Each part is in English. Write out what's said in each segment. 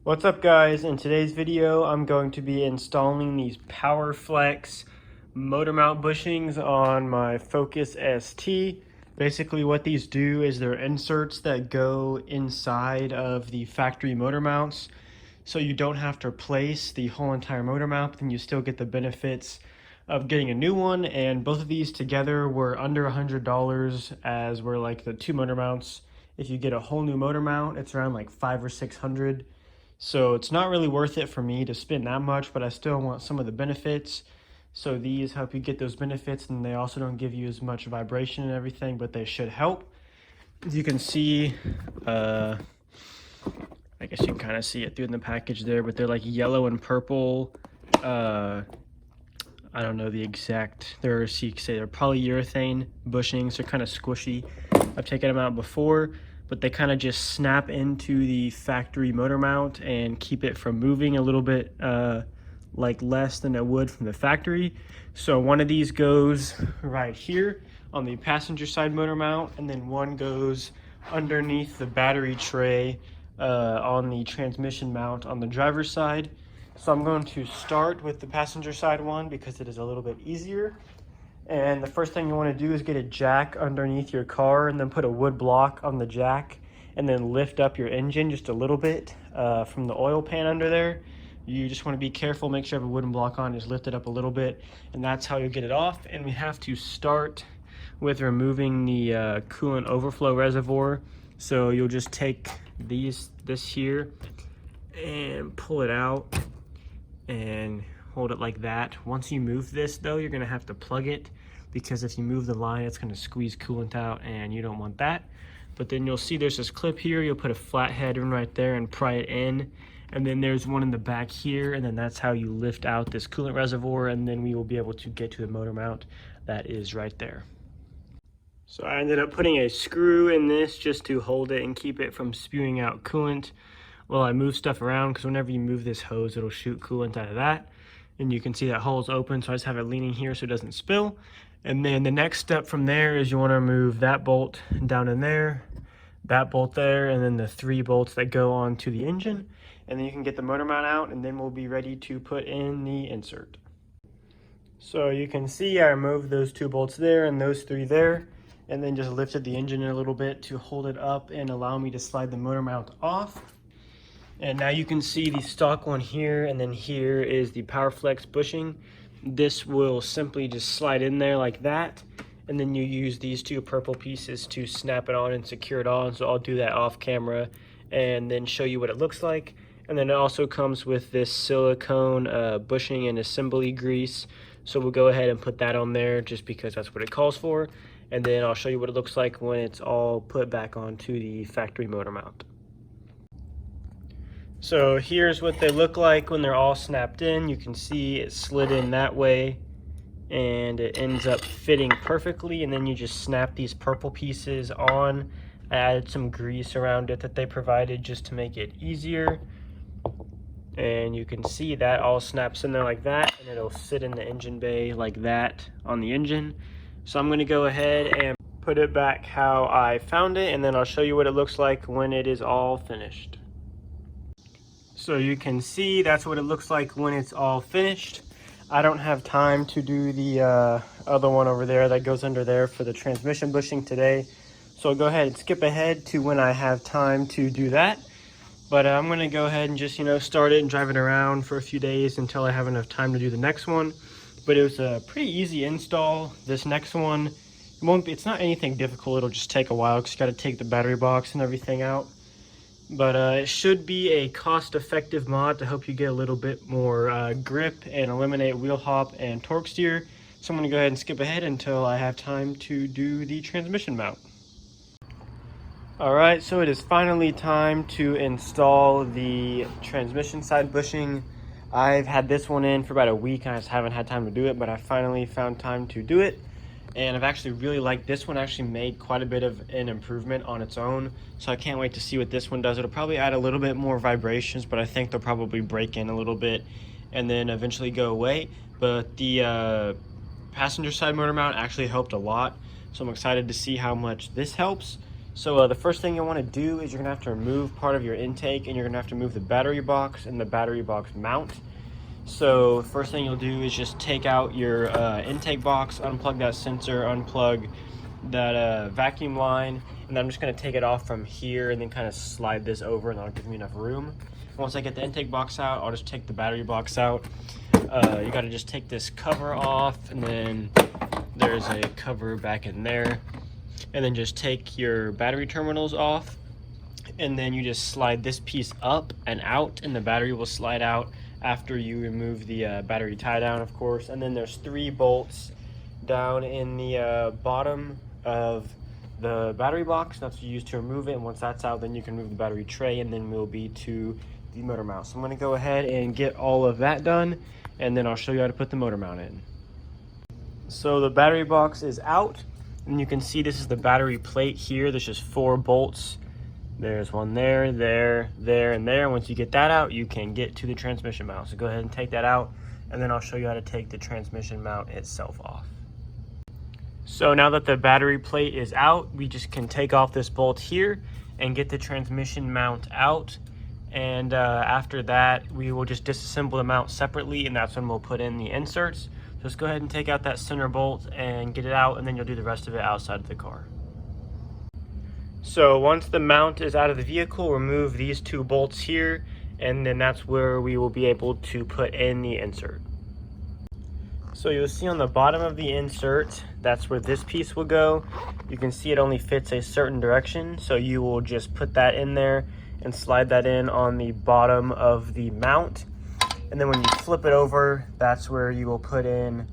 What's up guys? In today's video I'm going to be installing these Powerflex motor mount bushings on my Focus ST. Basically what these do is they're inserts that go inside of the factory motor mounts, so you don't have to replace the whole entire motor mount, but then you still get the benefits of getting a new one. And both of these together were under $100, as were like the two motor mounts. If you get a whole new motor mount, it's around like $500 or $600. So it's not really worth it for me to spend that much, but I still want some of the benefits. So these help you get those benefits, and they also don't give you as much vibration and everything, but they should help. As you can see, I guess you can kind of see it through in the package there, but they're like yellow and purple. I don't know the exact, they're polyurethane bushings. They're kind of squishy. I've taken them out before, but they kind of just snap into the factory motor mount and keep it from moving a little bit like less than it would from the factory. So one of these goes right here on the passenger side motor mount, and then one goes underneath the battery tray on the transmission mount on the driver's side. So I'm going to start with the passenger side one because it is a little bit easier. And the first thing you want to do is get a jack underneath your car, and then put a wood block on the jack, and then lift up your engine just a little bit from the oil pan under there. You just want to be careful, make sure you have a wooden block on, just lift it up a little bit, and that's how you get it off. And we have to start with removing the coolant overflow reservoir. So you'll just take this here and pull it out and hold it like that. Once you move this though, you're going to have to plug it, because if you move the line, it's going to squeeze coolant out, and you don't want that. But then you'll see there's this clip here. You'll put a flathead in right there and pry it in, and then there's one in the back here, and then that's how you lift out this coolant reservoir, and then we will be able to get to the motor mount that is right there. So I ended up putting a screw in this just to hold it and keep it from spewing out coolant while I move stuff around, because whenever you move this hose, it'll shoot coolant out of that. And you can see that hole's open, so I just have it leaning here so it doesn't spill. And then the next step from there is you want to remove that bolt down in there, that bolt there, and then the 3 bolts that go onto the engine. And then you can get the motor mount out, and then we'll be ready to put in the insert. So you can see I removed those 2 bolts there and those 3 there, and then just lifted the engine a little bit to hold it up and allow me to slide the motor mount off. And now you can see the stock one here, and then here is the Powerflex bushing. This will simply just slide in there like that, and then you use these 2 purple pieces to snap it on and secure it on. So I'll do that off camera and then show you what it looks like. And then it also comes with this silicone bushing and assembly grease. So we'll go ahead and put that on there just because that's what it calls for. And then I'll show you what it looks like when it's all put back onto the factory motor mount. So here's what they look like when they're all snapped in. You can see it slid in that way, and it ends up fitting perfectly. And then you just snap these purple pieces on. I added some grease around it that they provided just to make it easier. And you can see that all snaps in there like that, and it'll sit in the engine bay like that on the engine. So I'm going to go ahead and put it back how I found it, and then I'll show you what it looks like when it is all finished. So you can see that's what it looks like when it's all finished. I don't have time to do the other one over there that goes under there for the transmission bushing today. So I'll go ahead and skip ahead to when I have time to do that. But I'm going to go ahead and just, start it and drive it around for a few days until I have enough time to do the next one. But it was a pretty easy install. This next one, it's not anything difficult. It'll just take a while because you got to take the battery box and everything out. But it should be a cost-effective mod to help you get a little bit more grip and eliminate wheel hop and torque steer. So I'm going to go ahead and skip ahead until I have time to do the transmission mount. Alright, so it is finally time to install the transmission side bushing. I've had this one in for about a week, and I just haven't had time to do it, but I finally found time to do it. And I've actually really liked this one. Actually made quite a bit of an improvement on its own, so I can't wait to see what this one does. It'll probably add a little bit more vibrations, but I think they'll probably break in a little bit and then eventually go away. But the passenger side motor mount actually helped a lot, so I'm excited to see how much this helps. So the first thing you want to do is you're going to have to remove part of your intake, and you're going to have to move the battery box and the battery box mount. So first thing you'll do is just take out your intake box, unplug that sensor, unplug that vacuum line, and then I'm just going to take it off from here and then kind of slide this over, and that'll give me enough room. Once I get the intake box out, I'll just take the battery box out. You got to just take this cover off, and then there's a cover back in there, and then just take your battery terminals off, and then you just slide this piece up and out, and the battery will slide out after you remove the battery tie down, of course. And then there's 3 bolts down in the bottom of the battery box. That's what you use to remove it, and once that's out, then you can move the battery tray, and then we'll be to the motor mount. So I'm going to go ahead and get all of that done, and then I'll show you how to put the motor mount in. So the battery box is out, and you can see this is the battery plate here. There's just 4 bolts. There's one there, there, and there. Once you get that out, you can get to the transmission mount. So go ahead and take that out, and then I'll show you how to take the transmission mount itself off. So now that the battery plate is out, we just can take off this bolt here and get the transmission mount out. And after that, we will just disassemble the mount separately, and that's when we'll put in the inserts. Just go ahead and take out that center bolt and get it out, and then you'll do the rest of it outside of the car. So once the mount is out of the vehicle, remove these 2 bolts here, and then that's where we will be able to put in the insert. So you'll see on the bottom of the insert, that's where this piece will go. You can see it only fits a certain direction, so you will just put that in there and slide that in on the bottom of the mount. And then when you flip it over, that's where you will put in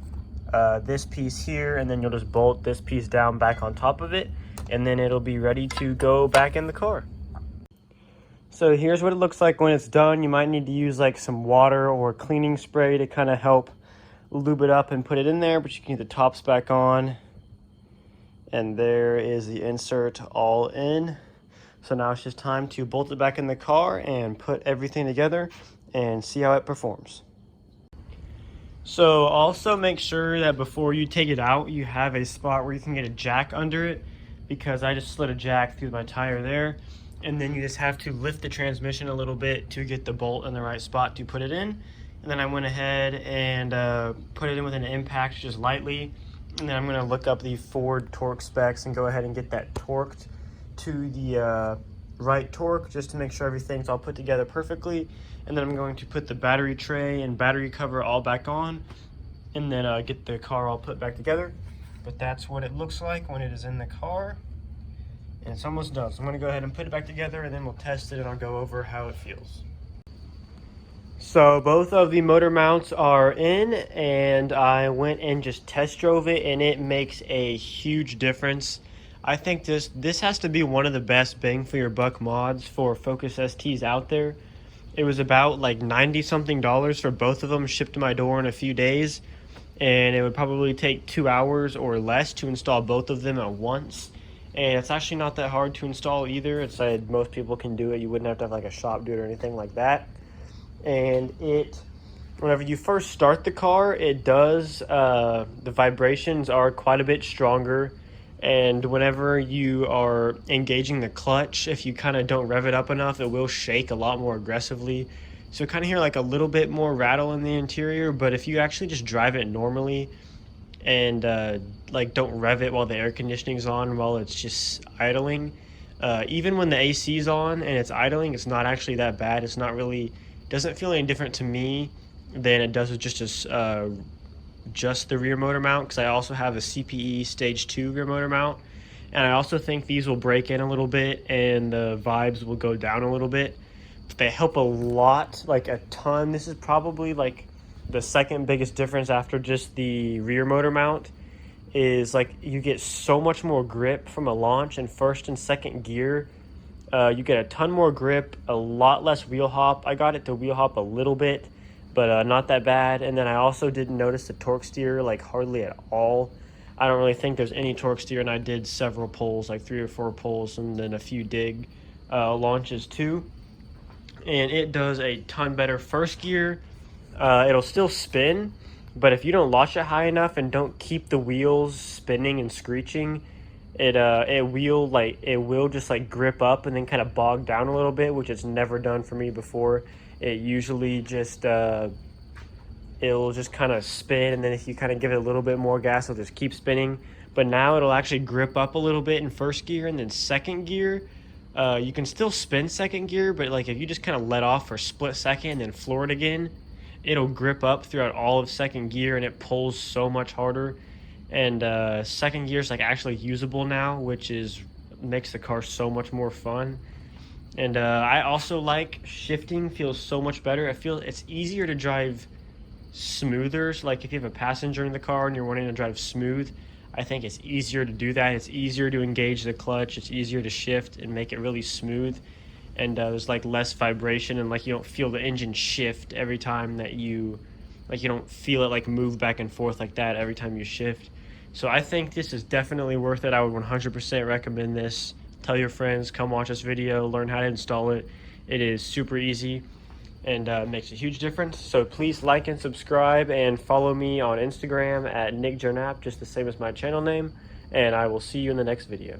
this piece here, and then you'll just bolt this piece down back on top of it, and then it'll be ready to go back in the car. So here's what it looks like when it's done. You might need to use like some water or cleaning spray to kind of help lube it up and put it in there, but you can get the tops back on, and there is the insert all in. So now it's just time to bolt it back in the car and put everything together and see how it performs. So also make sure that before you take it out, you have a spot where you can get a jack under it, because I just slid a jack through my tire there. And then you just have to lift the transmission a little bit to get the bolt in the right spot to put it in. And then I went ahead and put it in with an impact just lightly. And then I'm going to look up the Ford torque specs and go ahead and get that torqued to the right torque, just to make sure everything's all put together perfectly. And then I'm going to put the battery tray and battery cover all back on, and then get the car all put back together. But that's what it looks like when it is in the car, and it's almost done. So I'm going to go ahead and put it back together, and then we'll test it, and I'll go over how it feels. So both of the motor mounts are in, and I went and just test drove it, and it makes a huge difference. I think this has to be one of the best bang for your buck mods for Focus STs out there. It was about like $90 something for both of them, shipped to my door in a few days, and it would probably take 2 hours or less to install both of them at once. And it's actually not that hard to install either. It's like most people can do it. You wouldn't have to have like a shop do it or anything like that. And whenever you first start the car, it does, the vibrations are quite a bit stronger. And whenever you are engaging the clutch, if you kind of don't rev it up enough, it will shake a lot more aggressively. So kind of hear like a little bit more rattle in the interior, but if you actually just drive it normally and like don't rev it while the air conditioning's on, while it's just idling, even when the AC's on and it's idling, it's not actually that bad. It's not really, doesn't feel any different to me than it does with just the rear motor mount, because I also have a CPE stage 2 rear motor mount, and I also think these will break in a little bit and the vibes will go down a little bit. But they help a lot, like a ton. This is probably like the second biggest difference after just the rear motor mount, is like you get so much more grip from a launch in first and second gear. You get a ton more grip, a lot less wheel hop. I got it to wheel hop a little bit, but not that bad. And then I also didn't notice the torque steer like hardly at all. I don't really think there's any torque steer, and I did several pulls, like 3 or 4 pulls, and then a few dig launches too. And it does a ton better first gear. It'll still spin, but if you don't launch it high enough and don't keep the wheels spinning and screeching, it will just like grip up and then kind of bog down a little bit, which it's never done for me before. It usually just it'll just kind of spin, and then if you kind of give it a little bit more gas, it'll just keep spinning. But now it'll actually grip up a little bit in first gear, and then second gear, you can still spin second gear, but like if you just kind of let off for a split second and then floor it again, it'll grip up throughout all of second gear, and it pulls so much harder. And second gear is like actually usable now, which is makes the car so much more fun. And I also like shifting, feels so much better. I feel it's easier to drive smoother. So like if you have a passenger in the car and you're wanting to drive smooth, I think it's easier to do that. It's easier to engage the clutch. It's easier to shift and make it really smooth. And there's like less vibration, and like you don't feel the engine shift every time that you don't feel it like move back and forth like that every time you shift. So I think this is definitely worth it. I would 100% recommend this. Tell your friends, come watch this video, learn how to install it. It is super easy and makes a huge difference. So please like and subscribe, and follow me on Instagram at Nickjoenap, just the same as my channel name. And I will see you in the next video.